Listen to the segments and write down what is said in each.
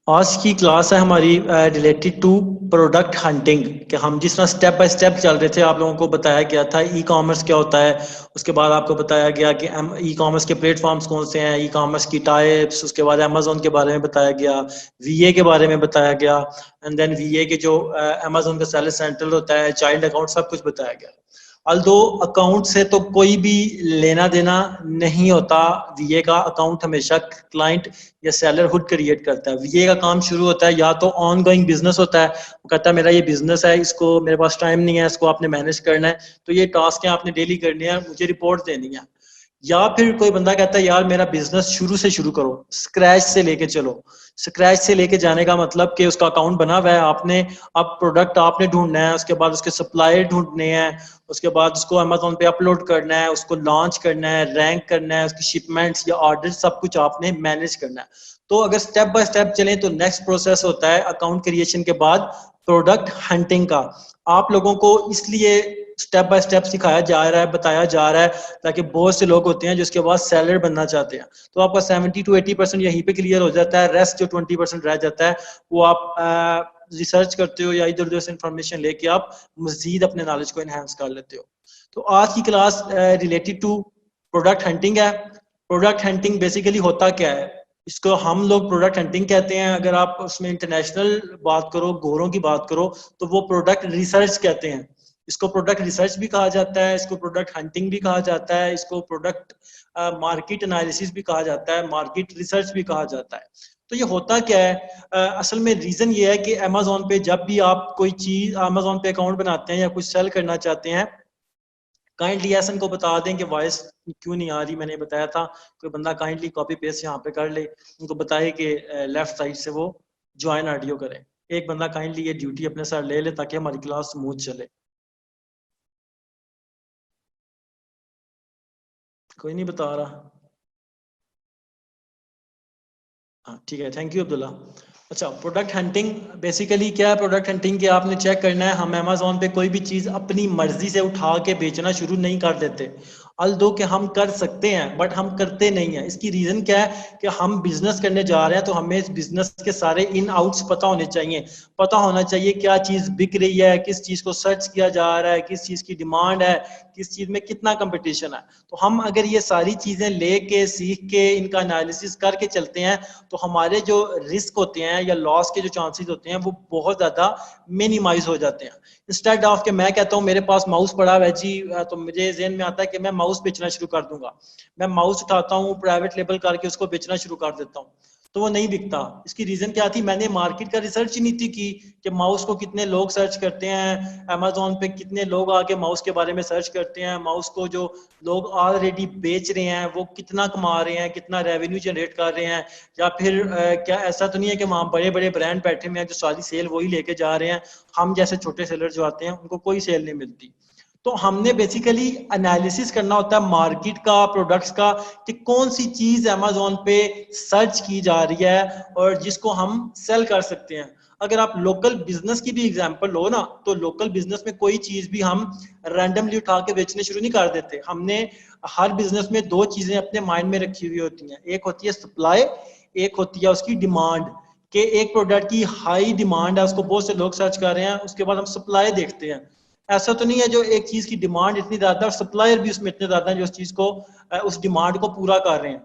आज की क्लास है हमारी रिलेटेड टू प्रोडक्ट हंटिंग कि हम जिस तरह स्टेप बाय स्टेप चल रहे थे आप लोगों को बताया गया था ई कॉमर्स क्या होता है। उसके बाद आपको बताया गया कि ई कॉमर्स के प्लेटफॉर्म्स कौन से हैं, ई कॉमर्स की टाइप्स, उसके बाद अमेजोन के बारे में बताया गया, वीए के बारे में बताया गया, एंड देन वीए के जो अमेजोन का सेलर सेंट्रल होता है, चाइल्ड अकाउंट, सब कुछ बताया गया। अल्दो अकाउंट से तो कोई भी लेना देना नहीं होता, वीए का अकाउंट हमेशा क्लाइंट या सेलर खुद क्रिएट करता है। वीए का काम शुरू होता है या तो ऑन गोइंग बिजनेस होता है, वो कहता है मेरा ये बिजनेस है, इसको मेरे पास टाइम नहीं है, इसको आपने मैनेज करना है, तो ये टास्क है आपने डेली करनी है, मुझे रिपोर्ट देनी है। या फिर कोई बंदा कहता है यार मेरा बिजनेस शुरू से शुरू करो, स्क्रैच से लेके चलो। स्क्रैच से लेके जाने का मतलब कि उसका अकाउंट बना हुआ है, आपने अब प्रोडक्ट आपने ढूंढना है, उसके बाद उसके सप्लायर ढूंढने हैं, उसके बाद उसको अमेजोन पे अपलोड करना है, उसको लॉन्च करना है, रैंक करना है, उसकी शिपमेंट्स या ऑर्डर सब कुछ आपने मैनेज करना है। तो अगर स्टेप बाय स्टेप चलें तो नेक्स्ट प्रोसेस होता है अकाउंट क्रिएशन के बाद प्रोडक्ट हंटिंग का। आप लोगों को इसलिए स्टेप बाय स्टेप सिखाया जा रहा है, बताया जा रहा है, ताकि बहुत से लोग होते हैं जिसके बाद सेलर बनना चाहते हैं, तो आपका 70 to 80% यहीं पे क्लियर हो जाता है। रेस्ट जो 20% रह जाता है वो आप रिसर्च करते हो या इधर उधर से इंफॉर्मेशन लेके आप मजीद अपने नॉलेज को एनहेंस कर लेते हो। तो आज की class related to product hunting है। प्रोडक्ट हंटिंग बेसिकली होता क्या है, इसको हम लोग प्रोडक्ट हंटिंग कहते हैं। अगर आप उसमें इंटरनेशनल बात करो, गोरों की बात करो, तो वो प्रोडक्ट रिसर्च कहते हैं। इसको प्रोडक्ट रिसर्च भी कहा जाता है, इसको प्रोडक्ट हंटिंग भी कहा जाता है, इसको प्रोडक्ट मार्केट एनालिसिस भी कहा जाता है, मार्केट रिसर्च भी कहा जाता है। तो ये होता क्या है, असल में रीजन ये है कि अमेजोन पे जब भी आप कोई चीज अमेजोन पे अकाउंट बनाते हैं या कुछ सेल करना चाहते हैं, काइंडली एसन को बता दें कि वॉइस क्यों नहीं आ रही, मैंने बताया था कोई बंदा काइंडली कॉपी पेस्ट यहाँ पे कर ले, उनको बताए कि लेफ्ट साइड से वो ज्वाइन ऑडियो करें। एक बंदा काइंडली ये ड्यूटी अपने साथ ले ले ताकि हमारी क्लास स्मूथ चले। कोई नहीं बता रहा। हाँ ठीक है, थैंक यू अब्दुल्ला। अच्छा, प्रोडक्ट हंटिंग बेसिकली क्या है? प्रोडक्ट हंटिंग के आपने चेक करना है, हम अमेजोन पे कोई भी चीज़ अपनी मर्जी से उठा के बेचना शुरू नहीं कर देते। अल्दो कि हम कर सकते हैं बट हम करते नहीं हैं। इसकी रीज़न क्या है कि हम बिजनेस करने जा रहे हैं तो हमें इस बिजनेस के सारे इन आउट्स पता होने चाहिए। पता होना चाहिए क्या चीज़ बिक रही है, किस चीज़ को सर्च किया जा रहा है, किस चीज़ की डिमांड है, किस चीज़ में कितना कंपटीशन है। तो हम अगर ये सारी चीज़ें लेके सीख के इनका एनालिसिस करके चलते हैं तो हमारे जो रिस्क होते हैं या लॉस के जो चांसेस होते हैं वो बहुत ज़्यादा मिनिमाइज हो जाते हैं। इंस्टेड ऑफ के मैं कहता हूँ मेरे पास माउस पड़ा है जी, तो मुझे जहन में आता है कि मैं माउस बेचना शुरू कर दूंगा। मैं माउस उठाता हूँ, प्राइवेट लेबल करके उसको बेचना शुरू कर देता हूँ, तो वो नहीं बिकता। इसकी रीजन क्या थी? मैंने मार्केट का रिसर्च ही नहीं थी की कि माउस को कितने लोग सर्च करते हैं, अमेजोन पे कितने लोग आके माउस के बारे में सर्च करते हैं, माउस को जो लोग ऑलरेडी बेच रहे हैं वो कितना कमा रहे हैं, कितना रेवेन्यू जनरेट कर रहे हैं, या फिर क्या ऐसा तो नहीं है कि वहाँ बड़े बड़े ब्रांड बैठे हुए हैं जो सारी सेल वही लेके जा रहे हैं, हम जैसे छोटे सेलर जो आते हैं उनको कोई सेल नहीं मिलती। तो हमने बेसिकली एनालिसिस करना होता है मार्केट का, प्रोडक्ट्स का, कि कौन सी चीज अमेजोन पे सर्च की जा रही है और जिसको हम सेल कर सकते हैं। अगर आप लोकल बिजनेस की भी एग्जांपल लो ना, तो लोकल बिजनेस में कोई चीज भी हम रैंडमली उठा के बेचने शुरू नहीं कर देते। हमने हर बिजनेस में दो चीजें अपने माइंड में रखी हुई होती हैं, एक होती है सप्लाई, एक होती है उसकी डिमांड। कि एक प्रोडक्ट की हाई डिमांड है, उसको बहुत से लोग सर्च कर रहे हैं, उसके बाद हम सप्लाई देखते हैं। ऐसा तो नहीं है जो एक चीज की डिमांड इतनी ज्यादा और सप्लायर भी उसमें इतने ज्यादा है जो उस चीज को उस डिमांड को पूरा कर रहे हैं।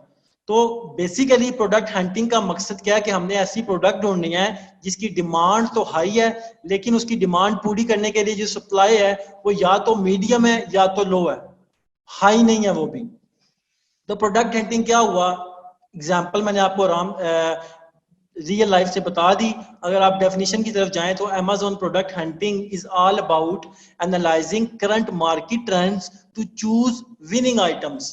तो बेसिकली प्रोडक्ट हंटिंग का मकसद क्या है कि हमने ऐसी प्रोडक्ट ढूंढनी है जिसकी डिमांड तो हाई है, लेकिन उसकी डिमांड पूरी करने के लिए जो सप्लाई है वो या तो मीडियम है या तो लो है, हाई नहीं है वो भी। तो प्रोडक्ट हंटिंग क्या हुआ, एग्जाम्पल मैंने आपको रियल लाइफ से बता दी। अगर आप डेफिनेशन की तरफ जाएं तो Amazon product hunting is all about analysing current market trends to choose winning items.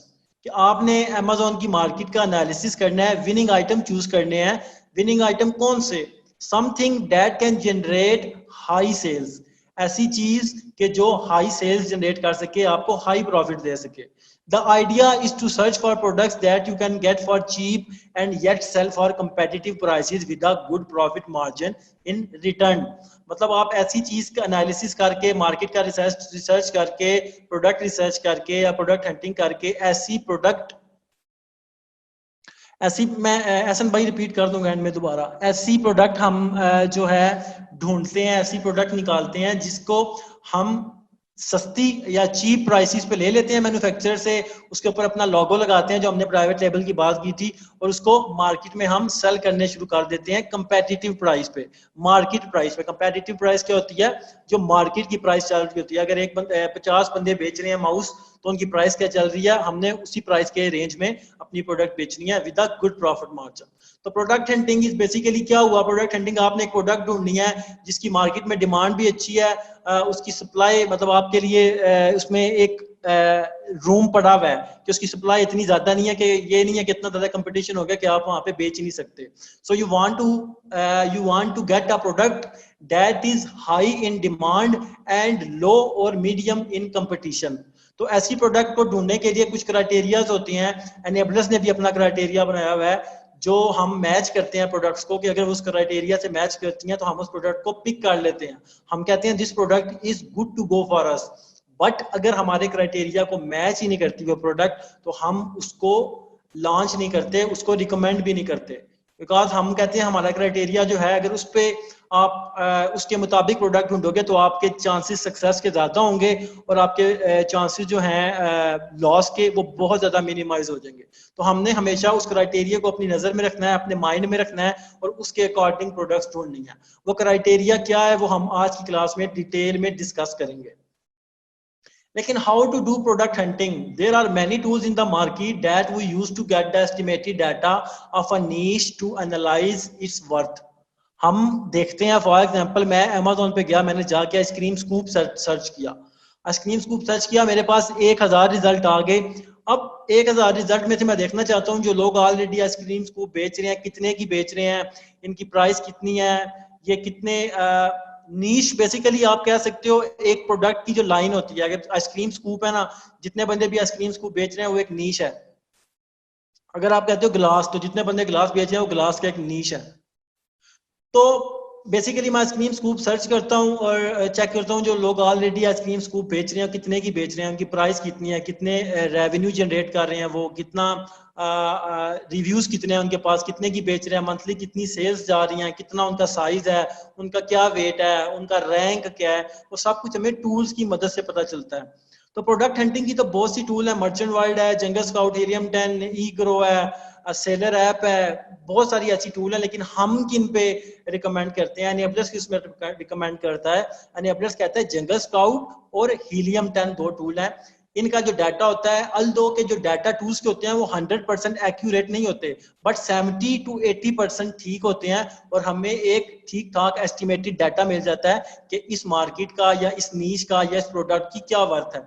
कि आपने अमेजोन की मार्केट का एनालिसिस करना है, विनिंग आइटम चूज करने हैं। विनिंग आइटम कौन से? Something that can generate high sales, ऐसी चीज के जो हाई सेल्स जनरेट कर सके, आपको हाई प्रॉफिट दे सके। The idea is to search for products that you can get for cheap and yet sell for competitive prices with a good profit margin in return। मतलब आप ऐसी चीज का analysis करके, मार्केट का रिसर्च करके, product research करके या प्रोडक्ट हंटिंग करके ऐसी प्रोडक्ट ऐसी मैं एहसन भाई रिपीट कर दूंगा एंड में दोबारा, ऐसी प्रोडक्ट हम जो है ढूंढते हैं, ऐसी प्रोडक्ट निकालते हैं जिसको हम सस्ती या चीप प्राइसेस पे ले लेते हैं मैन्युफैक्चरर से, उसके ऊपर अपना लोगो लगाते हैं जो हमने प्राइवेट लेबल की बात की थी, और उसको मार्केट में हम सेल करने शुरू कर देते हैं कंपेटिटिव प्राइस पे, मार्केट प्राइस पे। कंपेटिटिव प्राइस क्या होती है? जो मार्केट की प्राइस चल रही होती है। अगर 50 बंदे बेच रहे हैं माउस, तो उनकी प्राइस क्या चल रही है, हमने उसी प्राइस के रेंज में अपनी प्रोडक्ट बेचनी है with a good profit margin. तो प्रोडक्ट हंटिंग इज बेसिकली क्या हुआ? प्रोडक्ट हंटिंग, आपने एक प्रोडक्ट ढूंढनी है जिसकी मार्केट में डिमांड भी अच्छी है, उसकी सप्लाई मतलब आपके लिए उसमें एक रूम पड़ा हुआ है कि उसकी सप्लाई इतनी ज्यादा नहीं है, कि ये नहीं है कि इतना ज्यादा कंपटीशन हो गया कि आप वहां पे बेच ही नहीं सकते। So you want to get a product that is high in demand and low और मीडियम इन कंपटीशन। तो ऐसी प्रोडक्ट को ढूंढने के लिए कुछ क्राइटेरियाज होती हैं, एनेबलर्स ने भी अपना क्राइटेरिया बनाया हुआ है जो हम मैच करते हैं प्रोडक्ट्स को, कि अगर उस क्राइटेरिया से मैच करती हैं तो हम उस प्रोडक्ट को पिक कर लेते हैं। हम कहते हैं this product is good to go for us. But अगर हमारे क्राइटेरिया को मैच ही नहीं करती वो प्रोडक्ट, तो हम उसको लॉन्च नहीं करते, उसको रिकमेंड भी नहीं करते, बिकॉज हम कहते हैं हमारा क्राइटेरिया जो है, अगर उस पर आप उसके मुताबिक प्रोडक्ट ढूंढोगे तो आपके चांसेस सक्सेस के ज़्यादा होंगे, और आपके चांसेस जो हैं लॉस के, वो बहुत ज़्यादा मिनिमाइज हो जाएंगे। तो हमने हमेशा उस क्राइटेरिया को अपनी नज़र में रखना है, अपने माइंड में रखना है, और उसके अकॉर्डिंग प्रोडक्ट्स ढूंढनी है। वो क्राइटेरिया क्या है वो हम आज की क्लास में डिटेल में डिस्कस करेंगे। लेकिन how to do product hunting? There are many tools in the market that we use to get the estimated data of a niche to analyze its worth. हम देखते हैं, फॉर एग्जांपल मैं Amazon पे गया, मैंने जाके आइसक्रीम स्कूप सर्च किया, ice cream scoop search किया, मेरे पास 1000 रिजल्ट आ गए। अब 1000 रिजल्ट में से मैं देखना चाहता हूँ जो लोग ऑलरेडी आइसक्रीम स्कूप बेच रहे हैं, कितने की बेच रहे हैं, इनकी प्राइस कितनी है, ये कितने नीश, बेसिकली आप कह सकते हो एक प्रोडक्ट की जो लाइन होती है। अगर आइसक्रीम स्कूप है ना, जितने बंदे भी आइसक्रीम स्कूप बेच रहे हैं वो एक नीश है। अगर आप कहते हो ग्लास, तो जितने बंदे ग्लास बेच रहे हैं वो ग्लास का एक नीश है। तो बेसिकली मैं आइसक्रीम स्कूप सर्च करता हूँ और चेक करता हूँ जो लोग ऑलरेडी आइसक्रीम स्कूप बेच रहे हैं, कितने की बेच रहे हैं, उनकी प्राइस कितनी है, कितने रेवेन्यू जनरेट कर रहे हैं, वो कितना रिव्यूज कितने हैं उनके पास, कितने की बेच रहे हैं, मंथली कितनी सेल्स जा रही हैं, कितना उनका साइज है, उनका क्या वेट है, उनका रैंक क्या है, वो सब कुछ हमें टूल्स की मदद से पता चलता है। तो प्रोडक्ट हंटिंग की तो बहुत सी टूल है, मर्चेंट वाइल्ड है, जंगल स्काउट, हीलियम 10, ई ग्रो है, सेलर ऐप है, बहुत सारी ऐसी टूल है। लेकिन हम किन पे रिकमेंड करते हैं? एनेबलर्स किस में रिकमेंड करता है? एनेबलर्स कहता है जंगल स्काउट और हीलियम 10 दो टूल है। इनका जो डाटा होता है, अल्दो के जो डाटा टूल्स के होते हैं वो 100% एक्यूरेट नहीं होते, बट 70 to 80% ठीक होते हैं, और हमें एक ठीक ठाक एस्टिमेटेड डाटा मिल जाता है कि इस मार्केट का या इस नीश का या इस प्रोडक्ट की क्या वर्थ है।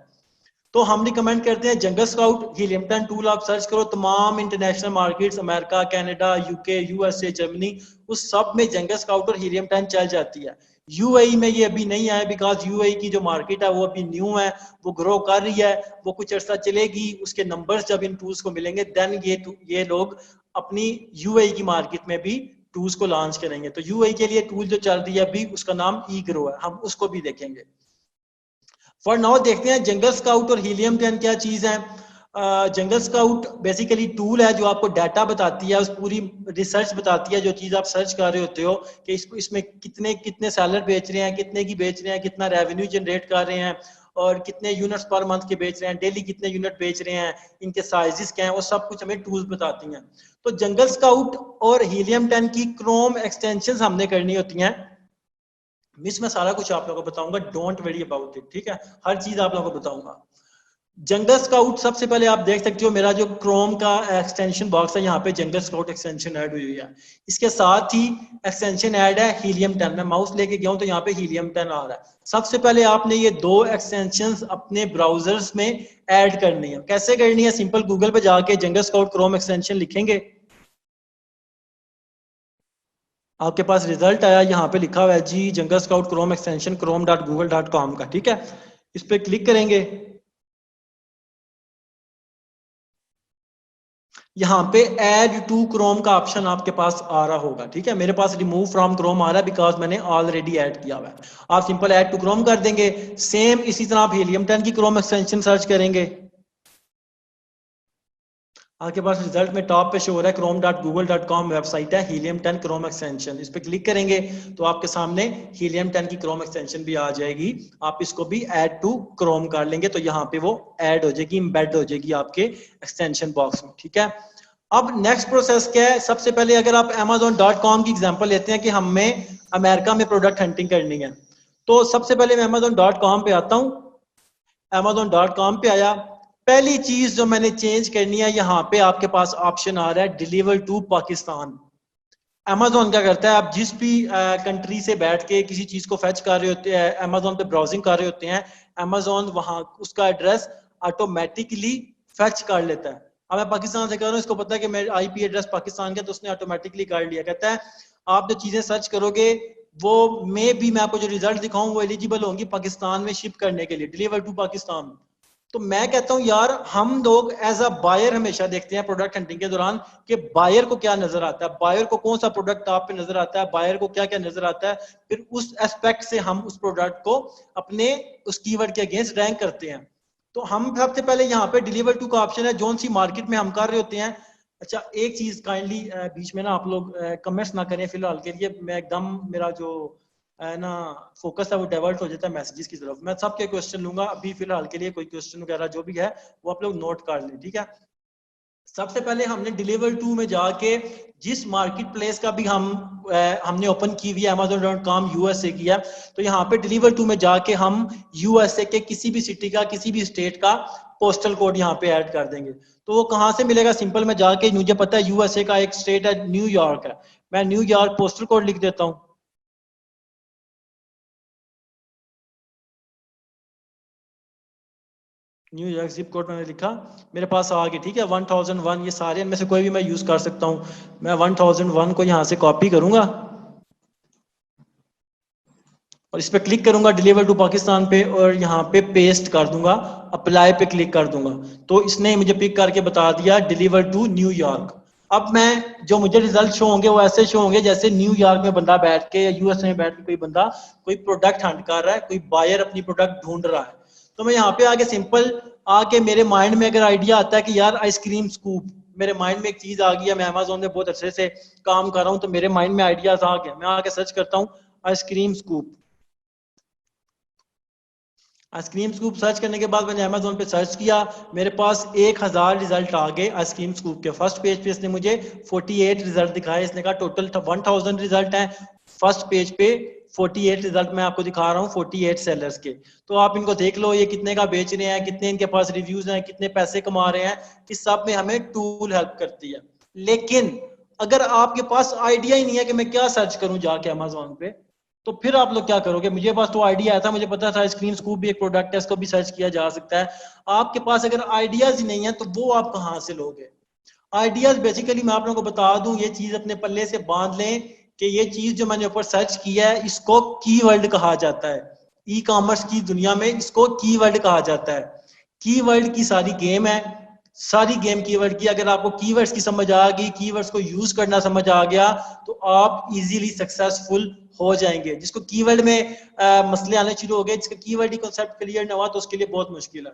तो हम रिकमेंड करते हैं जंगल स्काउट, हीलियम 10 टूल। आप सर्च करो तमाम international markets, America, Canada, UK, USA, Germany, उस सब में जंगल स्काउट और हीलियम 10 चल जाती है। यूएई में ये अभी नहीं आया, बिकॉज यूएई की जो मार्केट है वो अभी न्यू है, वो ग्रो कर रही है, वो कुछ अर्सा चलेगी, उसके नंबर्स जब इन टूल्स को मिलेंगे देन ये लोग अपनी यूएई की मार्केट में भी टूल्स को लॉन्च करेंगे। तो यूएई के लिए टूल जो चल रही है अभी, उसका नाम ई ग्रो है, हम उसको भी देखेंगे। फॉर नाउ देखते हैं जंगल स्काउट और हीलियम 10 क्या चीज है। जंगल स्काउट बेसिकली टूल है जो आपको डाटा बताती है, उस पूरी रिसर्च बताती है, जो चीज आप सर्च कर रहे होते हो कि इसमें कितने कितने सेलर बेच रहे हैं, कितने की बेच रहे हैं, कितना रेवेन्यू जनरेट कर रहे हैं, और कितने यूनिट्स पर मंथ के बेच रहे हैं, डेली कितने यूनिट बेच रहे हैं, इनके साइजेस क्या हैं, वो सब कुछ हमें टूल्स बताती हैं। तो जंगल स्काउट और हीलियम 10 की क्रोम एक्सटेंशन हमने करनी होती हैं। मिस मैं सारा कुछ आप लोगों को बताऊंगा, डोंट वरी अबाउट इट, ठीक है, हर चीज आप लोगों को बताऊंगा। जंगल स्काउट सबसे पहले आप देख सकते हो, मेरा जो क्रोम का एक्सटेंशन बॉक्स है, यहाँ पे जंगल स्काउट एक्सटेंशन ऐड हुई है। इसके साथ ही एक्सटेंशन ऐड है हीलियम 10। मैं माउस लेके गया हूं तो यहाँ पे हीलियम 10 आ रहा है। सबसे पहले आपने ये दो एक्सटेंशन अपने ब्राउजर्स में ऐड करनी है। कैसे करनी है? सिंपल गूगल पे जाके जंगल स्काउट क्रोम एक्सटेंशन लिखेंगे, आपके पास रिजल्ट आया, यहाँ पे लिखा हुआ है जी Jungle Scout Chrome extension chrome.google.com का, ठीक है। इस पे क्लिक करेंगे, यहाँ पे ऐड टू क्रोम का ऑप्शन आपके पास आ रहा होगा, ठीक है। मेरे पास रिमूव फ्रॉम क्रोम आ रहा है बिकॉज मैंने ऑलरेडी ऐड किया हुआ है। आप सिंपल ऐड टू क्रोम कर देंगे। सेम इसी तरह आप हीलियम 10 की क्रोम एक्सटेंशन सर्च करेंगे, आपके पास रिजल्ट में टॉप पे शो हो रहा है chrome.google.com वेबसाइट है, हीलियम 10 क्रोम एक्सटेंशन। इस पे क्लिक करेंगे तो आपके सामने हीलियम 10 की क्रोम एक्सटेंशन भी आ जाएगी। आप इसको भी ऐड टू क्रोम कर लेंगे तो यहाँ पे वो ऐड हो जाएगी, एम्बेड हो जाएगी आपके एक्सटेंशन बॉक्स में, ठीक है। अब नेक्स्ट प्रोसेस क्या है, सबसे पहले अगर आप amazon.com की एग्जांपल लेते हैं कि हमें अमेरिका में प्रोडक्ट हंटिंग करनी है, तो सबसे पहले मैं amazon.com पे आता हूँ। amazon.com पे आया, पहली चीज जो मैंने चेंज करनी है, यहाँ पे आपके पास ऑप्शन आ रहा है डिलीवर टू पाकिस्तान। अमेजोन क्या करता है, आप जिस भी कंट्री से बैठ के किसी चीज को फेच कर रहे होते हैं, अमेजोन पे ब्राउजिंग कर रहे होते हैं, अमेजोन वहां उसका एड्रेस ऑटोमेटिकली फेच कर लेता है। अब मैं पाकिस्तान से कर रहा हूँ, इसको पता है कि मेरा आईपी एड्रेस पाकिस्तान का, तो उसने ऑटोमेटिकली कर लिया। कहता है आप जो चीजें सर्च करोगे वो मैं आपको जो रिजल्ट दिखाऊं वो एलिजिबल होंगी पाकिस्तान में शिप करने के लिए, डिलीवर टू पाकिस्तान। तो मैं कहता हूं यार, हम लोग एज अ बायर हमेशा देखते हैं प्रोडक्ट हंटिंग के दौरान कि बायर को क्या नजर आता है, बायर को कौन सा प्रोडक्ट आप पे नजर आता है, बायर को क्या क्या नजर आता है, फिर उस एस्पेक्ट से हम उस प्रोडक्ट को अपने उस कीवर्ड के अगेंस्ट रैंक करते हैं। तो हम सबसे पहले यहाँ पे डिलीवर टू का ऑप्शन है, जोन सी मार्केट में हम कर रहे होते हैं। अच्छा एक चीज काइंडली बीच में ना आप लोग कमेंट्स ना करें फिलहाल के लिए, मैं एकदम मेरा जो है ना फोकस है वो डाइवर्ट हो जाता है मैसेजेस की तरफ। मैं सबके क्वेश्चन लूंगा अभी फिलहाल के लिए, कोई क्वेश्चन वगैरह जो भी है वो आप लोग नोट कर लें, ठीक है। सबसे पहले हमने डिलीवर टू में जाके जिस मार्केट प्लेस का भी हमने ओपन की हुई है amazon.com यूएसए किया, तो यहाँ पे डिलीवर टू में जाके हम यूएसए के किसी भी सिटी का किसी भी स्टेट का पोस्टल कोड यहाँ पे ऐड कर देंगे। तो वो कहाँ से मिलेगा, सिंपल में जाके, मुझे पता है यूएसए का एक स्टेट है न्यूयॉर्क है, मैं न्यूयॉर्क पोस्टल कोड लिख देता हूँ। न्यूयॉर्क जिप कोड मैंने लिखा, मेरे पास आ गया, ठीक है। 1001, ये सारे इनमें से कोई भी मैं यूज कर सकता हूँ। मैं 1001 को यहाँ से कॉपी करूंगा और इस पे क्लिक करूंगा डिलीवर टू पाकिस्तान पे, और यहाँ पे पेस्ट कर दूंगा, अप्लाई पे क्लिक कर दूंगा, तो इसने मुझे पिक करके बता दिया डिलीवर टू न्यूयॉर्क। अब मैं जो मुझे रिजल्ट शो होंगे वो ऐसे शो होंगे जैसे न्यूयॉर्क में बंदा बैठ के या यूएस में बैठ के कोई बंदा कोई प्रोडक्ट हंट कर रहा है, कोई बायर अपनी प्रोडक्ट ढूंढ रहा है। तो मैं यहाँ पे आके सिंपल आके मेरे माइंड में अगर आइडिया आता है कि यार आइसक्रीम स्कूप, मेरे माइंड में एक चीज आ गई है, मैं अमेजोन में बहुत अच्छे से काम कर रहा हूँ, तो मेरे माइंड में आइडियाज आ गया, मैं आके सर्च करता हूँ ice cream scoop. Ice cream scoop search करने के बाद मैंने अमेजोन पे सर्च किया, मेरे पास 1000 रिजल्ट आ गए आइसक्रीम स्कूप के। फर्स्ट पेज पे इसने मुझे 48 रिजल्ट दिखाए, इसने कहा टोटल 1000 रिजल्ट हैं। फर्स्ट पेज पे 48 रिजल्ट मैं आपको दिखा रहा हूँ 48 सेलर्स के। तो आप इनको देख लो, ये कितने का बेच रहे हैं, कितने इनके पास रिव्यूज हैं, कितने पैसे कमा रहे हैं, इस सब में हमें टूल हेल्प करती है। लेकिन अगर आपके पास आइडिया ही नहीं है कि मैं क्या सर्च करूं जाके अमेजोन पे, तो फिर आप लोग क्या करोगे। मुझे पास तो आइडिया आया था, मुझे पता था स्क्रीन स्कूप भी एक प्रोडक्ट है, इसको भी सर्च किया जा सकता है। आपके पास अगर आइडियाज ही नहीं है तो वो आप कहाँ से लोगे। आइडियाज बेसिकली मैं आप लोगों को बता दूं, ये चीज अपने पल्ले से बांध लें कि ये चीज जो मैंने ऊपर सर्च किया है इसको कीवर्ड कहा जाता है। ई कॉमर्स की दुनिया में इसको कीवर्ड कहा जाता है। कीवर्ड की सारी गेम है, सारी गेम कीवर्ड की। अगर आपको कीवर्ड्स की समझ आ गई, कीवर्ड्स को यूज करना समझ आ गया, तो आप इजीली सक्सेसफुल हो जाएंगे। जिसको कीवर्ड में मसले आने शुरू हो गए, जिसका कीवर्ड ही कॉन्सेप्ट क्लियर ना हुआ, तो उसके लिए बहुत मुश्किल है।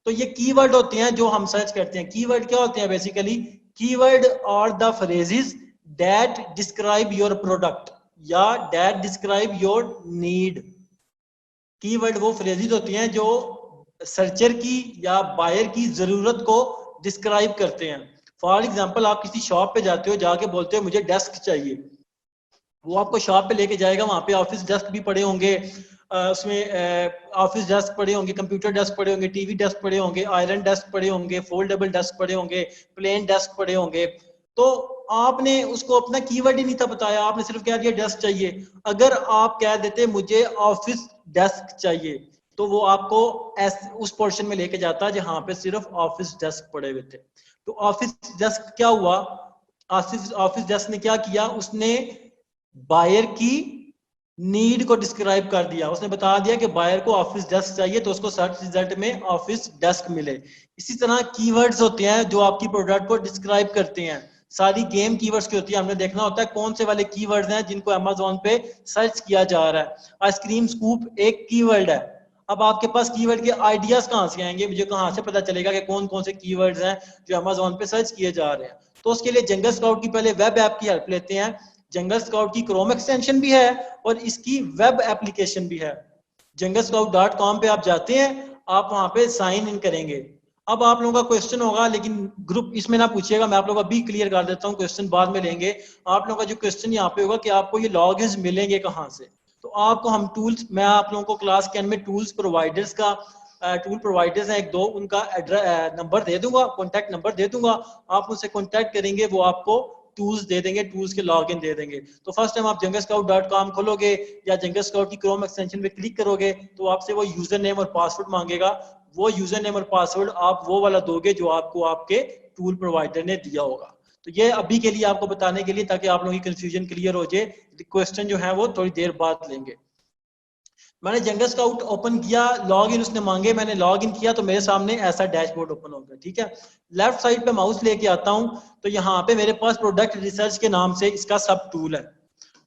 तो ये कीवर्ड होते हैं जो हम सर्च करते हैं। कीवर्ड क्या होते हैं basically, keyword are the phrases that describe your product या that describe your need. Keyword वो फ्रेजेस होती हैं जो सर्चर की या बायर की जरूरत को डिस्क्राइब करते हैं। फॉर एग्जांपल, आप किसी शॉप पे जाते हो, जाके बोलते हो मुझे डेस्क चाहिए, वो आपको शॉप पे लेके जाएगा, वहां पे ऑफिस डेस्क भी पड़े होंगे, उसमें ऑफिस डेस्क पड़े होंगे, कंप्यूटर डेस्क पड़े होंगे, टीवी डेस्क पड़े होंगे, आयरन डेस्क पड़े होंगे, फोल्डेबल डेस्क पड़े होंगे, प्लेन डेस्क पड़े होंगे। तो आपने उसको अपना कीवर्ड ही नहीं था बताया, आपने सिर्फ कह दिया डेस्क चाहिए। अगर आप कह देते मुझे ऑफिस डेस्क चाहिए, तो वो आपको उस पोर्शन में लेके जाता जहां पे सिर्फ ऑफिस डेस्क पड़े हुए थे। तो ऑफिस डेस्क क्या हुआ, ऑफिस डेस्क ने क्या किया, उसने बायर की नीड को डिस्क्राइब कर दिया। उसने बता दिया कि बायर को ऑफिस डेस्क चाहिए, तो उसको सर्च रिजल्ट में ऑफिस डेस्क मिले। इसी तरह कीवर्ड्स होते हैं जो आपकी प्रोडक्ट को डिस्क्राइब करते हैं। सारी गेम कीवर्ड्स की होती है, हमने देखना होता है कौन से वाले कीवर्ड्स हैं जिनको अमेजोन पे सर्च किया जा रहा है। आइसक्रीम स्कूप एक कीवर्ड है, अब आपके पास कीवर्ड के आइडियाज कहाँ से आएंगे, मुझे कहाँ से पता चलेगा कि कौन कौन से कीवर्ड्स हैं जो अमेजोन पे सर्च किए जा रहे हैं। तो उसके लिए जंगल स्काउट की पहले वेब ऐप की हेल्प लेते हैं। जंगल स्काउट की क्रोम एक्सटेंशन भी है और इसकी वेब एप्लीकेशन भी है। junglescout.com पे आप जाते हैं, आप वहां पे साइन इन करेंगे। अब आप लोगों का क्वेश्चन होगा, लेकिन ग्रुप इसमें ना पूछिएगा, मैं आप लोगों का भी क्लियर कर देता हूँ, क्वेश्चन बाद में लेंगे। आप लोगों का जो क्वेश्चन यहाँ पे होगा कि आपको ये लॉगिन्स मिलेंगे कहाँ से। तो आपको हम टूल्स, मैं आप लोगों को क्लास 10 में टूल्स प्रोवाइडर्स का टूल प्रोवाइडर्स हैं एक दो, उनका नंबर दे दूंगा, कॉन्टैक्ट नंबर दे दूंगा, आप उनसे कॉन्टैक्ट करेंगे, वो आपको टूल्स दे देंगे, टूल्स के लॉगिन दे देंगे। तो फर्स्ट टाइम आप junglescout.com खोलोगे या जंगल स्काउट की क्रोम एक्सटेंशन पे क्लिक करोगे तो आपसे वो यूजर नेम और पासवर्ड मांगेगा। वो यूजर नेम और पासवर्ड आप वो वाला दोगे जो आपको आपके टूल प्रोवाइडर ने दिया होगा। तो ये अभी के लिए आपको बताने के लिए, ताकि आप लोगों की कंफ्यूजन क्लियर हो जाए। क्वेश्चन जो है वो थोड़ी देर बाद लेंगे। मैंने जंगल स्काउट ओपन किया, लॉग इन उसने मांगे, मैंने लॉग इन किया तो मेरे सामने ऐसा डैशबोर्ड ओपन हो गया। ठीक है, लेफ्ट साइड पे माउस लेके आता हूं तो यहाँ पे मेरे पास प्रोडक्ट रिसर्च के नाम से इसका सब टूल है।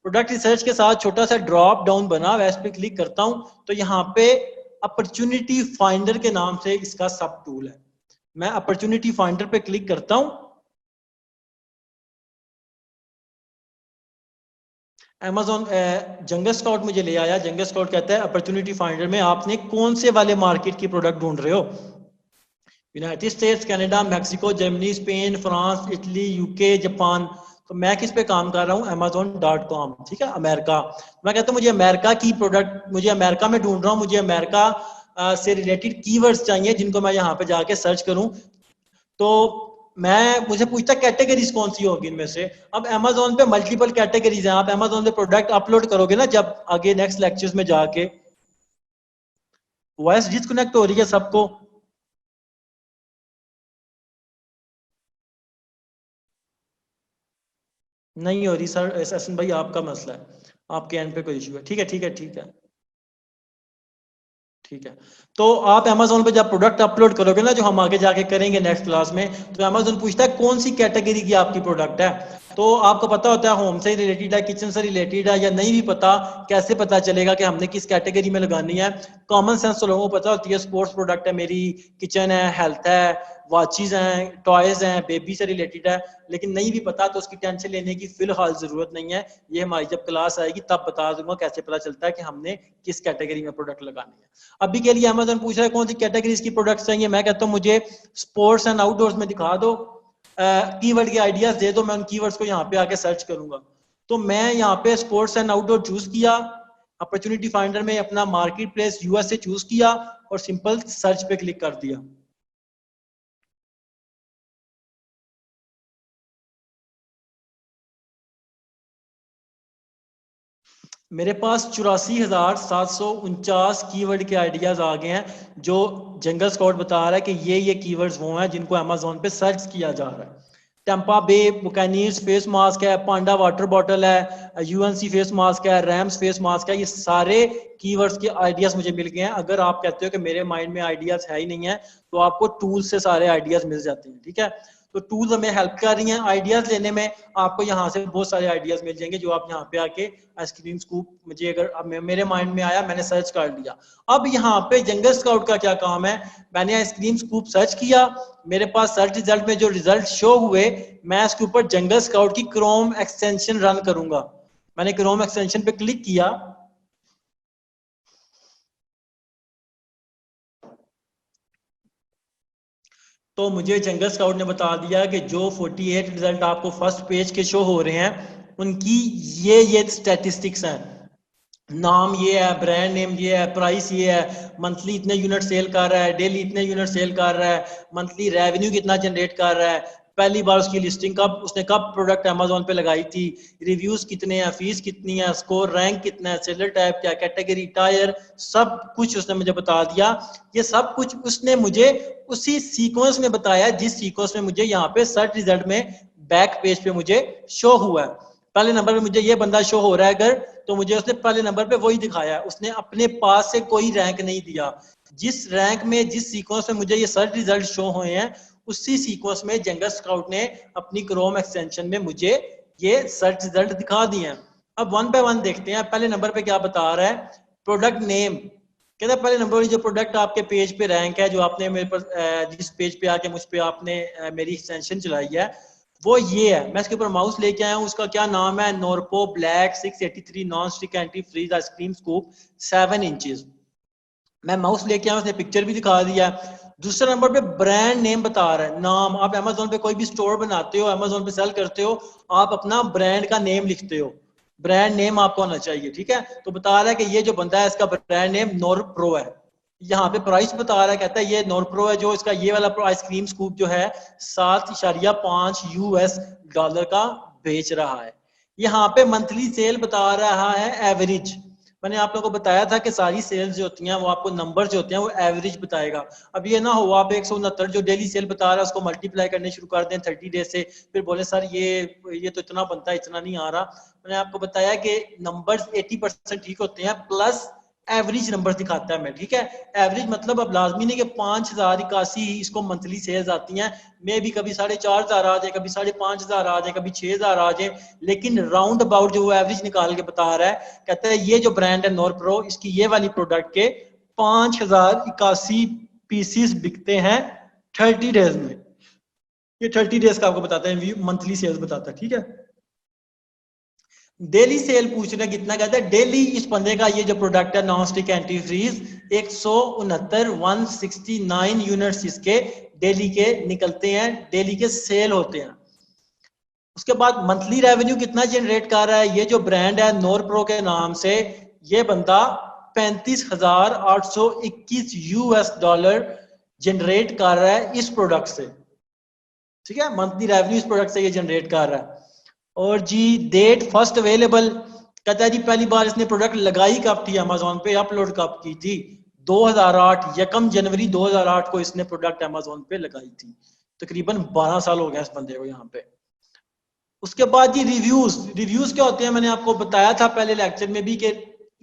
प्रोडक्ट रिसर्च के साथ छोटा सा ड्रॉप डाउन बना, वैसे पे क्लिक करता हूं तो यहाँ पे अपॉर्चुनिटी फाइंडर के नाम से इसका सब टूल है। मैं अपॉर्चुनिटी फाइंडर पे क्लिक करता हूं, Amazon जंगल स्काउट मुझे ले आया। जंगल स्काउट कहता है अपॉर्चुनिटी फाइंडर में आपने कौन से वाले मार्केट की प्रोडक्ट ढूंढ रहे हो। United states, Canada, Mexico, Germany, Spain, France, Italy, UK, Japan. तो मैं किस पे काम कर रहा हूँ, amazon.com। ठीक है, अमेरिका। मैं कहता हूँ मुझे अमेरिका की प्रोडक्ट, मुझे अमेरिका में ढूंढ रहा हूँ, मुझे अमेरिका से रिलेटेड कीवर्ड्स चाहिए जिनको मैं यहाँ पे जाके सर्च करूँ। तो मैं, मुझे पूछता कैटेगरीज कौन सी होगी इनमें से। अब Amazon पे मल्टीपल कैटेगरीज हैं। आप Amazon पे प्रोडक्ट अपलोड करोगे ना जब आगे नेक्स्ट लेक्चर्स में जाके, वॉइस डिस्कनेक्ट हो रही है सबको। नहीं हो रही सर, एसएन भाई आपका मसला है, आपके एंड पे कोई इशू है। ठीक है ठीक है ठीक है ठीक है। तो आप Amazon पे जब प्रोडक्ट अपलोड करोगे ना, जो हम आगे जाके करेंगे नेक्स्ट क्लास में, तो Amazon पूछता है कौन सी कैटेगरी की आपकी प्रोडक्ट है। तो आपको पता होता है होम से रिलेटेड है, किचन से रिलेटेड है, या नहीं भी पता, कैसे पता चलेगा कि हमने किस कैटेगरी में लगानी है। कॉमन सेंस तो लोगों को पता होती है, स्पोर्ट्स प्रोडक्ट है मेरी, किचन है, हेल्थ है, वॉचेज हैं, टॉयज हैं, बेबी से रिलेटेड है। लेकिन नहीं भी पता तो उसकी टेंशन लेने की फिलहाल जरूरत नहीं है। ये हमारी जब क्लास आएगी तब बता दूंगा कैसे पता चलता है कि हमने किस कैटेगरी में प्रोडक्ट लगानी है। अभी के लिए Amazon पूछ रहा है कौन सी कैटेगरीज की प्रोडक्ट्स चाहिए। मैं कहता हूँ मुझे स्पोर्ट्स एंड आउटडोर्स में दिखा दो, कीवर्ड के आइडियाज दे दो, मैं उन कीवर्ड्स को यहाँ पे आके सर्च करूंगा। तो मैं यहाँ पे स्पोर्ट्स एंड आउटडोर चूज किया, अपॉर्चुनिटी फाइंडर में अपना मार्केट प्लेस यूएसए चूज किया और सिंपल सर्च पे क्लिक कर दिया। मेरे पास 84,749 कीवर्ड के आइडियाज आ गए हैं, जो जंगल स्काउट बता रहा है कि ये कीवर्ड्स वो हैं जिनको Amazon पे सर्च किया जा रहा है। टेम्पा बे बुकैनियर्स फेस मास्क है, पांडा वाटर बॉटल है, यूएनसी फेस मास्क है, रैम्स फेस मास्क है। ये सारे कीवर्ड्स के आइडियाज मुझे मिल गए हैं। अगर आप कहते हो कि मेरे माइंड में आइडियाज है ही नहीं है, तो आपको टूल से सारे आइडियाज मिल जाते हैं। ठीक है, तो टूल्स हमें हेल्प कर रही हैं आइडियाज लेने में। आपको यहाँ से बहुत सारे आइडियाज मिल जाएंगे जो आप यहाँ पे आके आइसक्रीम स्कूप, मुझे अगर अब मेरे माइंड में आया, मैंने सर्च कर लिया। अब यहाँ पे जंगल स्काउट का क्या काम है, मैंने आइसक्रीम स्कूप सर्च किया, मेरे पास सर्च रिजल्ट में जो रिजल्ट शो हुए, मैं इसके ऊपर जंगल स्काउट की क्रोम एक्सटेंशन रन करूंगा। मैंने क्रोम एक्सटेंशन पे क्लिक किया, तो मुझे जंगल स्काउट ने बता दिया कि जो 48 रिजल्ट आपको फर्स्ट पेज के शो हो रहे हैं, उनकी ये स्टैटिस्टिक्स हैं। नाम ये है, ब्रांड नेम ये है, प्राइस ये है, मंथली इतने यूनिट सेल कर रहा है, डेली इतने यूनिट सेल कर रहा है, मंथली रेवेन्यू कितना जनरेट कर रहा है, पहली बार उसकी लिस्टिंग कब, उसने कब प्रोडक्ट Amazon पे लगाई थी, रिव्यूज कितने हैं, फीस कितनी है, स्कोर रैंक कितना है, सेलर टाइप क्या, कैटेगरी, टायर, सब कुछ उसने मुझे बता दिया। ये सब कुछ उसने मुझे उसी सीक्वेंस में बताया जिस सीक्वेंस में मुझे यहाँ पे सर्च रिजल्ट में बैक पेज पे मुझे शो हुआ है। पहले नंबर पे मुझे ये बंदा शो हो रहा है अगर, तो मुझे उसने पहले नंबर पे वही दिखाया है, उसने अपने पास से कोई रैंक नहीं दिया। जिस रैंक में, जिस सीक्वेंस में मुझे ये सर्च रिजल्ट शो हुए हैं, उसी सीक्वेंस में जंगल स्काउट ने अपनी क्रोम एक्सटेंशन में मुझे ये सर्च रिजल्ट दिखा दिए हैं। अब वन बाय वन देखते हैं। पहले नंबर पे क्या बता रहा है, प्रोडक्ट नेम कहता है पहले नंबर वाली जो प्रोडक्ट आपके पेज पे रैंक है, जो आपने मेरे पर जिस पेज पे आके मुझ पे आपने मेरी एक्सटेंशन चलाई है, वो ये है। मैं इसके ऊपर माउस लेके आया हूँ, उसका क्या नाम है, Norpro black 683 non stick anti freeze ice cream scoop 7 inches. मैं माउस लेके आया, उसने पिक्चर भी दिखा दिया। दूसरा नंबर पे ब्रांड नेम बता रहा है, नाम। आप अमेजोन पे कोई भी स्टोर बनाते हो, अमेजोन पे सेल करते हो, आप अपना ब्रांड का नेम लिखते हो, ब्रांड नेम आपको होना चाहिए, ठीक है। तो बता रहा है कि ये जो बंदा है इसका ब्रांड नेम नोर प्रो है। यहाँ पे प्राइस बता रहा है, कहता है ये नोर प्रो है, जो इसका ये वाला आइसक्रीम स्कूप जो है 7.5 US डॉलर का बेच रहा है। यहाँ पे मंथली सेल बता रहा है एवरेज। मैंने आप लोगों को बताया था कि सारी सेल्स जो होती हैं वो आपको नंबर जो होते हैं वो एवरेज बताएगा। अब ये ना हो आप 169 जो डेली सेल बता रहा है उसको मल्टीप्लाई करने शुरू कर दें 30 डेज से, फिर बोले सर ये तो इतना बनता है, इतना नहीं आ रहा। मैंने आपको बताया कि नंबर्स 80% ठीक होते हैं, प्लस एवरेज नंबर दिखाता है मैं, ठीक है। एवरेज मतलब अब लाजमी नहीं कि 5081 ही इसको मंथली सेल्स आती हैं, मे भी कभी 4,500 आ जाए, कभी 5,500 आ जाए, कभी 6,000 आ जाए, लेकिन राउंड अबाउट जो वो एवरेज निकाल के बता रहा है, कहता है ये जो ब्रांड है नोर प्रो, इसकी ये वाली प्रोडक्ट के 5,081 पीसीस बिकते हैं 30 डेज में। ये 30 डेज का आपको बताता है, मंथली सेल्स बताता है, ठीक है। डेली सेल पूछ रहे कितना, कहता है डेली इस बंदे का ये जो प्रोडक्ट है non stick anti freeze 169 units इसके डेली के निकलते हैं, डेली के सेल होते हैं। उसके बाद मंथली रेवेन्यू कितना जनरेट कर रहा है ये जो ब्रांड है नोर प्रो के नाम से, ये बंदा 35,821 US डॉलर जनरेट कर रहा है इस प्रोडक्ट से, ठीक है। मंथली रेवेन्यू इस प्रोडक्ट से ये जनरेट कर रहा है। और जी डेट फर्स्ट अवेलेबल, कहता है जी पहली बार इसने प्रोडक्ट लगाई कब थी, अमेजोन पे अपलोड कब की थी, 2008 1 जनवरी 2008 को इसने प्रोडक्ट अमेजोन पे लगाई थी। तकरीबन 12 साल हो गया इस बंदे को यहाँ पे। उसके बाद जी रिव्यूज क्या होते हैं, मैंने आपको बताया था पहले लेक्चर में भी कि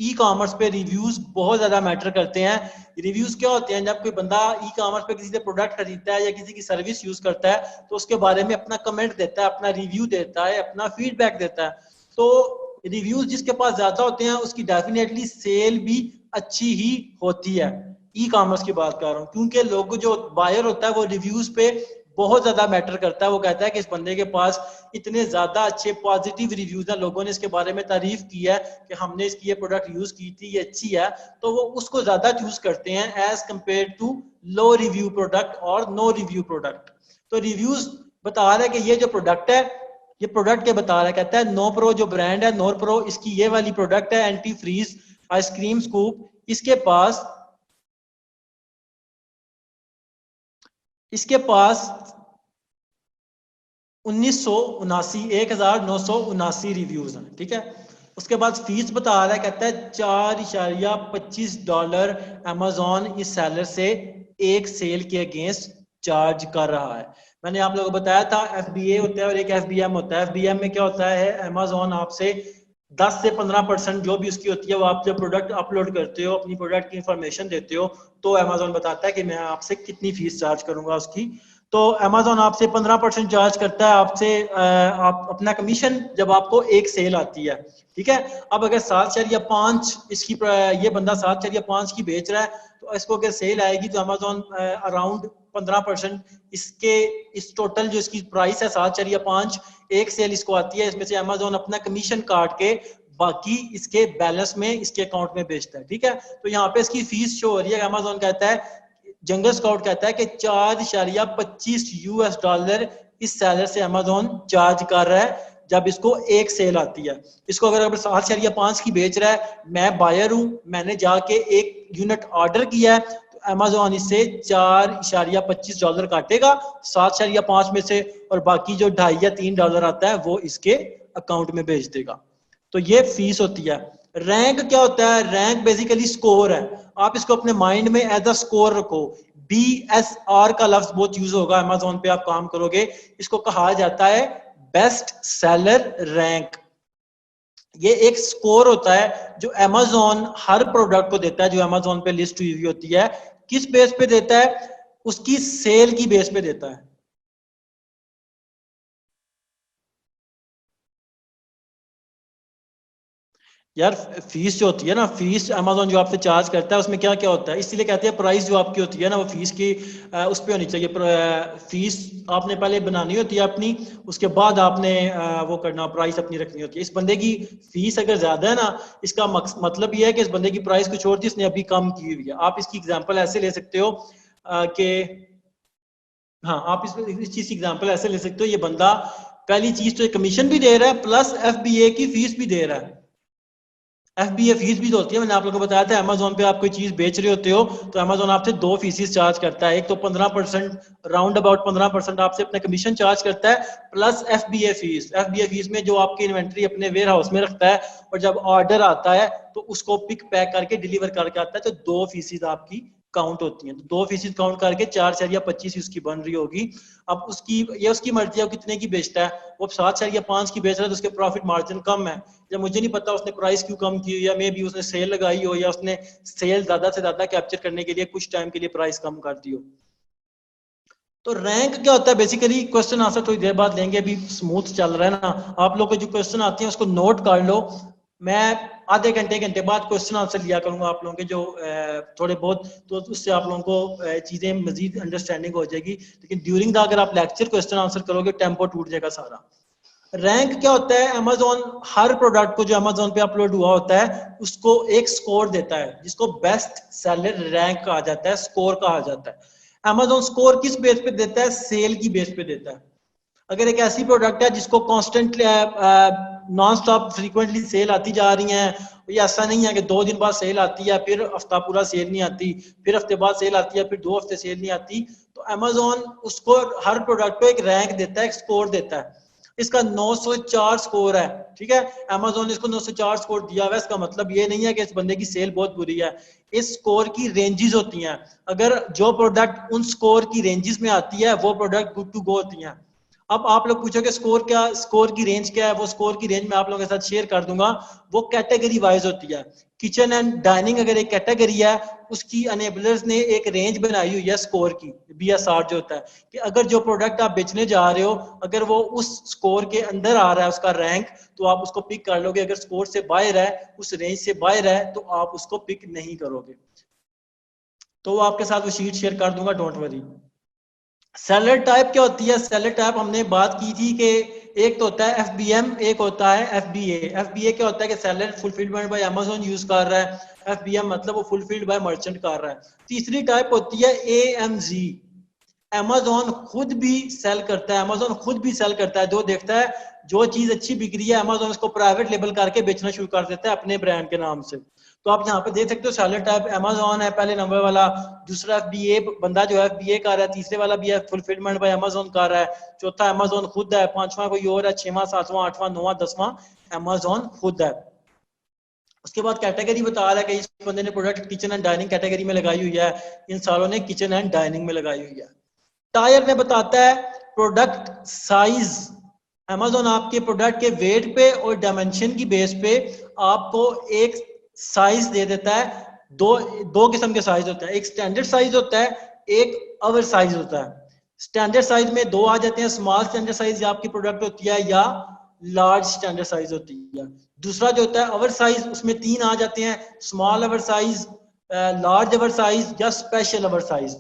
ई कॉमर्स पे रिव्यूज बहुत ज्यादा मैटर करते हैं। रिव्यूज क्या होते हैं, जब कोई बंदा ई कॉमर्स पे किसी से प्रोडक्ट खरीदता है या किसी की सर्विस यूज करता है तो उसके बारे में अपना कमेंट देता है, अपना रिव्यू देता है, अपना फीडबैक देता है। तो रिव्यूज जिसके पास ज्यादा होते हैं उसकी डेफिनेटली सेल भी अच्छी ही होती है। ई कॉमर्स की बात कर रहा हूँ, क्योंकि लोग जो बायर होता है वो रिव्यूज पे बहुत ज्यादा मैटर करता है। वो कहता है कि इस बंदे के पास इतने ज्यादा अच्छे पॉजिटिव रिव्यूज हैं, लोगों ने इसके बारे में तारीफ की है कि हमने इसकी ये प्रोडक्ट यूज की थी, ये अच्छी है, तो वो उसको ज्यादा चूज करते हैं as compare to low review product और नो रिव्यू प्रोडक्ट। तो रिव्यूज बता रहा है कि ये जो प्रोडक्ट है, ये प्रोडक्ट के बता रहा है, कहता है नो प्रो जो ब्रांड है नोर प्रो, इसकी ये वाली प्रोडक्ट है एंटी फ्रीज आइसक्रीम स्कूप, इसके पास 1979 रिव्यूज हैं, ठीक है। उसके बाद फीस बता रहा है, कहता है $4.25 अमेजोन इस सेलर से एक सेल के अगेंस्ट चार्ज कर रहा है। मैंने आप लोगों को बताया था FBA होता है और एक FBM होता है। FBM में क्या होता है, अमेजोन आपसे 10 से 15% जो भी उसकी होती है, वो आप जब प्रोडक्ट अपलोड करते हो, अपनी प्रोडक्ट की इंफॉर्मेशन देते हो, तो अमेजोन बताता है कि मैं आपसे कितनी फीस चार्ज करूंगा उसकी। तो अमेजोन आपसे 15% चार्ज करता है आपसे, आप अपना कमीशन जब आपको एक सेल आती है, ठीक है। अब अगर 7.5 इसकी ये बंदा 7.5 की बेच रहा है, तो इसको अगर सेल आएगी तो अमेजोन अराउंड 15% इसके इस टोटल जो इसकी प्राइस है 7.5 एक सेल इसको आती है, इसमें से अमेजोन अपना कमीशन काट के बाकी इसके बैलेंस में इसके अकाउंट में बेचता है, ठीक है। तो यहाँ पे इसकी फीस शो हो रही है। अमेजोन कहता है, जंगल स्काउट कहता है कि $4.25 इस सेलर से अमेजोन चार्ज कर रहा है जब इसको एक सेल आती है। इसको अगर 7.5 की बेच रहा है, मैं बायर हूं, मैंने जाके एक यूनिट ऑर्डर किया है, तो अमेजोन इससे $4.25 काटेगा 7.5 में से, और बाकी जो $2.5 या $3 आता है वो इसके अकाउंट में भेज देगा। तो ये फीस होती है। रैंक क्या होता है, रैंक बेसिकली स्कोर है। आप इसको अपने माइंड में एज अ स्कोर रखो। BSR का लफ्ज बहुत यूज होगा अमेजोन पे आप काम करोगे, इसको कहा जाता है बेस्ट सेलर रैंक। ये एक स्कोर होता है जो अमेजोन हर प्रोडक्ट को देता है, जो अमेजोन पे लिस्ट हुई होती है। किस बेस पे देता है, उसकी सेल की बेस पे देता है। यार फीस जो होती है ना, फीस अमेजोन जो आपसे चार्ज करता है उसमें क्या क्या होता है, इसीलिए कहते हैं प्राइस जो आपकी होती है ना वो फीस की उस पर होनी चाहिए। फीस आपने पहले बनानी होती है अपनी, उसके बाद आपने वो करना, प्राइस अपनी रखनी होती है। इस बंदे की फीस अगर ज्यादा है ना, इसका मतलब ये है कि इस बंदे की प्राइस कुछ और थी, इसने अभी कम की हुई है। आप इसकी एग्जाम्पल ऐसे ले सकते हो कि हाँ, आप इस चीज की एग्जाम्पल ऐसे ले सकते हो, ये बंदा पहली चीज तो कमीशन भी दे रहा है प्लस FBA की फीस भी दे रहा है। FBA फीस भी तो होती है, मैंने आप लोगों को बताया था, अमेजोन पे आप कोई चीज बेच रहे होते हो तो अमेजोन आपसे 2 फीसिस चार्ज करता है। एक तो 15%, राउंड अबाउट 15% आपसे अपना कमीशन चार्ज करता है, plus FBA fees. FBA fees में जो आपकी इन्वेंट्री अपने वेयर हाउस में रखता है और जब ऑर्डर आता है तो उसको पिक पैक करके डिलीवर करके आता है, तो 2 फीसिस आपकी काउंट होती हैं। तो 2 फीसिस काउंट करके 4 शेयर या 25 उसकी बन रही होगी। अब उसकी मर्जी है वो कितने की बेचता है। वो 7 शेयर या 5 की बेच रहा है तो उसके प्रॉफिट मार्जिन कम है, या मुझे नहीं पता उसने प्राइस क्यों कम की, या मे बी उसने सेल लगाई हो, या उसने सेल ज्यादा से ज्यादा कैप्चर करने के लिए कुछ टाइम के लिए प्राइस कम कर दी हो। तो रैंक क्या होता है बेसिकली, क्वेश्चन आंसर थोड़ी देर बाद लेंगे, अभी स्मूथ चल रहा है ना। आप लोग को जो क्वेश्चन आते हैं उसको नोट कर लो, मैं आधे घंटे बाद क्वेश्चन आंसर लिया करूंगा आप लोगों के जो थोड़े बहुत, तो उससे आप लोगों को चीजें मजीद अंडरस्टैंडिंग हो जाएगी। लेकिन ड्यूरिंग द अगर आप लेक्चर क्वेश्चन आंसर करोगे टेम्पो टूट जाएगा सारा। रैंक क्या होता है, अमेजोन हर प्रोडक्ट को जो अमेजोन पे अपलोड हुआ होता है उसको एक स्कोर देता है, जिसको बेस्ट सेलर रैंक कहा जाता है, स्कोर कहा जाता है। अमेजोन स्कोर किस बेस पे देता है, सेल की बेस पे देता है। अगर एक ऐसी प्रोडक्ट है जिसको constantly non stop frequently sale आती जा रही है, ये ऐसा नहीं है कि 2 दिन बाद सेल आती है फिर हफ्ता पूरा सेल नहीं आती, फिर हफ्ते बाद सेल आती है, फिर 2 हफ्ते सेल नहीं आती, तो अमेजोन उसको हर प्रोडक्ट को एक रैंक देता है, एक स्कोर देता है। इसका 904 स्कोर है, ठीक है। अमेजोन ने इसको 904 स्कोर दिया हुआ है, इसका मतलब ये नहीं है कि इस बंदे की सेल बहुत बुरी है। इस स्कोर की रेंजेस होती हैं, अगर जो प्रोडक्ट उन स्कोर की रेंजेस में आती है वो प्रोडक्ट गुड टू गो होती हैं। अब आप लोग पूछोगे स्कोर क्या, स्कोर की रेंज क्या है, वो स्कोर की रेंज मैं आप लोगों के साथ शेयर कर दूंगा। वो कैटेगरी वाइज होती है। किचन एंड डाइनिंग अगर एक कैटेगरी है, उसकी अनेबलर्स ने एक रेंज बनाई हुई है स्कोर की, BSR जो होता है, कि अगर जो प्रोडक्ट आप बेचने जा रहे हो अगर वो उस स्कोर के अंदर आ रहा है उसका रैंक, तो आप उसको पिक कर लोगे। अगर स्कोर से बाहर है, उस रेंज से बाहर है, तो आप उसको पिक नहीं करोगे। तो वो आपके साथ वो शीट शेयर कर दूंगा, डोंट वरी। सेलर टाइप क्या होती है, सेलर टाइप हमने बात की थी कि एक तो होता है FBM, एक होता है FBA। FBA क्या होता है कि seller fulfilment bye Amazon use कर रहा है, FBM मतलब वो फुलफिल्ड बाय मर्चेंट कर रहा है। तीसरी टाइप होती है AMG, अमेजोन खुद भी सेल करता है, अमेजोन खुद भी सेल करता है, जो देखता है जो चीज अच्छी बिक रही है अमेजोन उसको प्राइवेट लेबल करके बेचना शुरू कर देता है अपने ब्रांड के नाम से। तो आप यहाँ पे देख सकते हो सेलर टाइप अमेजोन है पहले नंबर वाला, दूसरा FBA बंदा जो है FBA कर रहा है, तीसरे वाला भी है फुलफिलमेंट बाय अमेजोन कर रहा है, चौथा अमेजोन खुद है, पांचवा कोई और है, छठवां सातवां आठवां नौवां 10वां अमेजोन खुद है। उसके बाद कैटेगरी बता रहा है कि इस बंदे ने product kitchen and dining category में लगाई हुई है, इन सालों ने किचन एंड डाइनिंग में लगाई हुई है। टायर में बताता है प्रोडक्ट साइज, अमेजोन आपके प्रोडक्ट के वेट पे और डायमेंशन की बेस पे आपको एक साइज दे देता है। दो किस्म के साइज होते हैं, एक स्टैंडर्ड साइज होता है, एक ओवर साइज होता है। स्टैंडर्ड साइज में 2 आ जाते हैं, स्मॉल स्टैंडर्ड साइज आपकी प्रोडक्ट होती है या लार्ज स्टैंडर्ड साइज होती है। दूसरा जो होता है ओवर साइज, उसमें 3 आ जाते हैं, small over size, large over size या स्पेशल ओवर साइज।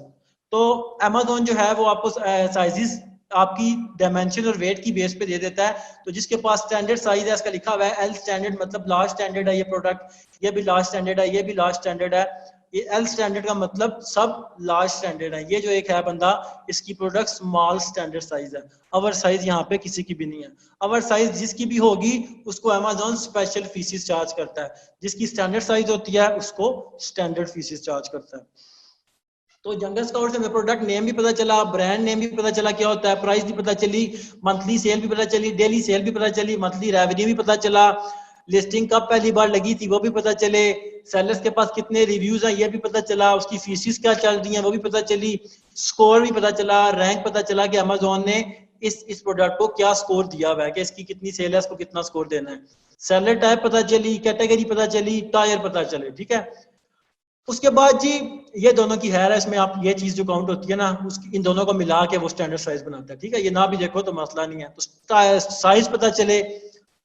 तो अमेजोन जो है वो आपको साइजेस आपकी डायमेंशन और वेट की बेस पे दे देता है। तो जिसके पास स्टैंडर्ड साइज है, इसका लिखा हुआ है L स्टैंडर्ड, मतलब लार्ज स्टैंडर्ड है ये प्रोडक्ट, ये भी लार्ज स्टैंडर्ड है, ये भी लार्ज स्टैंडर्ड है। ये L स्टैंडर्ड का मतलब सब लार्ज स्टैंडर्ड है। ये जो एक है बंदा, इसकी प्रोडक्ट स्मॉल स्टैंडर्ड साइज है, ओवर साइज यहाँ पे किसी की भी नहीं है। ओवर साइज जिसकी भी होगी उसको अमेजोन स्पेशल फीसिस चार्ज करता है, जिसकी स्टैंडर्ड साइज होती है उसको स्टैंडर्ड फीसिस चार्ज करता है। तो जंगल स्काउट से हमें प्रोडक्ट नेम भी पता चला, ब्रांड नेम भी पता चला क्या होता है, प्राइस भी पता चली, मंथली सेल भी पता चली, डेली सेल भी पता चली, मंथली रेवेन्यू भी पता चला, लिस्टिंग कब पहली बार लगी थी वो भी पता चले, सेलर्स के पास कितने रिव्यूज हैं ये भी पता चला, उसकी फीसिस क्या चल रही हैं वो भी पता चली, स्कोर भी पता चला, रैंक पता चला कि अमेजोन ने इस प्रोडक्ट को क्या स्कोर दिया हुआ है, कि इसकी कितनी सेल है, इसको कितना स्कोर देना है। सेलर टाइप पता चली, कैटेगरी पता चली, टायर पता चले, ठीक है। उसके बाद जी ये दोनों की है, इसमें आप ये चीज जो काउंट होती है ना, उसकी इन दोनों को मिला के वो स्टैंडर्ड साइज बनाता है, ठीक है। ये ना भी देखो तो मसला नहीं है। तो साइज पता चले,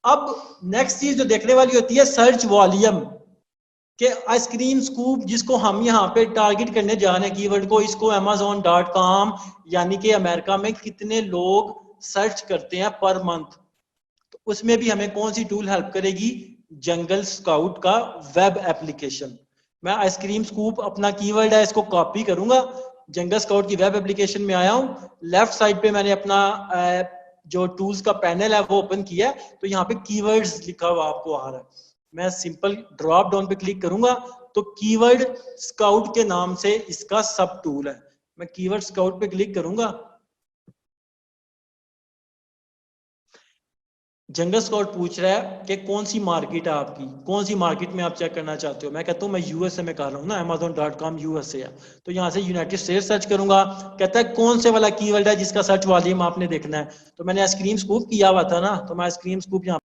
अब नेक्स्ट चीज जो देखने वाली होती है सर्च वॉल्यूम के आइसक्रीम स्कूप, जिसको हम यहाँ पे टारगेट करने जा रहे हैं कीवर्ड को, इसको amazon.com यानी कि अमेरिका में कितने लोग सर्च करते हैं पर मंथ। तो उसमें भी हमें कौन सी टूल हेल्प करेगी? जंगल स्काउट का वेब एप्लीकेशन। मैं आइसक्रीम स्कूप अपना कीवर्ड है, इसको कॉपी करूंगा, जंगल स्काउट की वेब एप्लीकेशन में आया हूं, लेफ्ट साइड पे मैंने अपना जो टूल्स का पैनल है वो ओपन किया है, तो यहाँ पे कीवर्ड्स लिखा हुआ आपको आ रहा है। मैं सिंपल ड्रॉप डाउन पे क्लिक करूंगा तो कीवर्ड स्काउट के नाम से इसका सब टूल है। मैं कीवर्ड स्काउट पे क्लिक करूंगा, जंगल स्काउट पूछ रहा है कि कौन सी मार्केट है आपकी, कौन सी मार्केट में आप चेक करना चाहते हो। मैं कहता हूँ मैं यूएसए में कर रहा हूँ ना, amazon.com यूएसए है, तो यहाँ से यूनाइटेड स्टेट्स सर्च करूंगा। कहता है कौन से वाला कीवर्ड है जिसका सर्च वॉल्यूम आपने देखना है, तो मैंने आइसक्रीम स्कूप किया हुआ था ना, तो मैं आइसक्रीम स्कूप यहाँ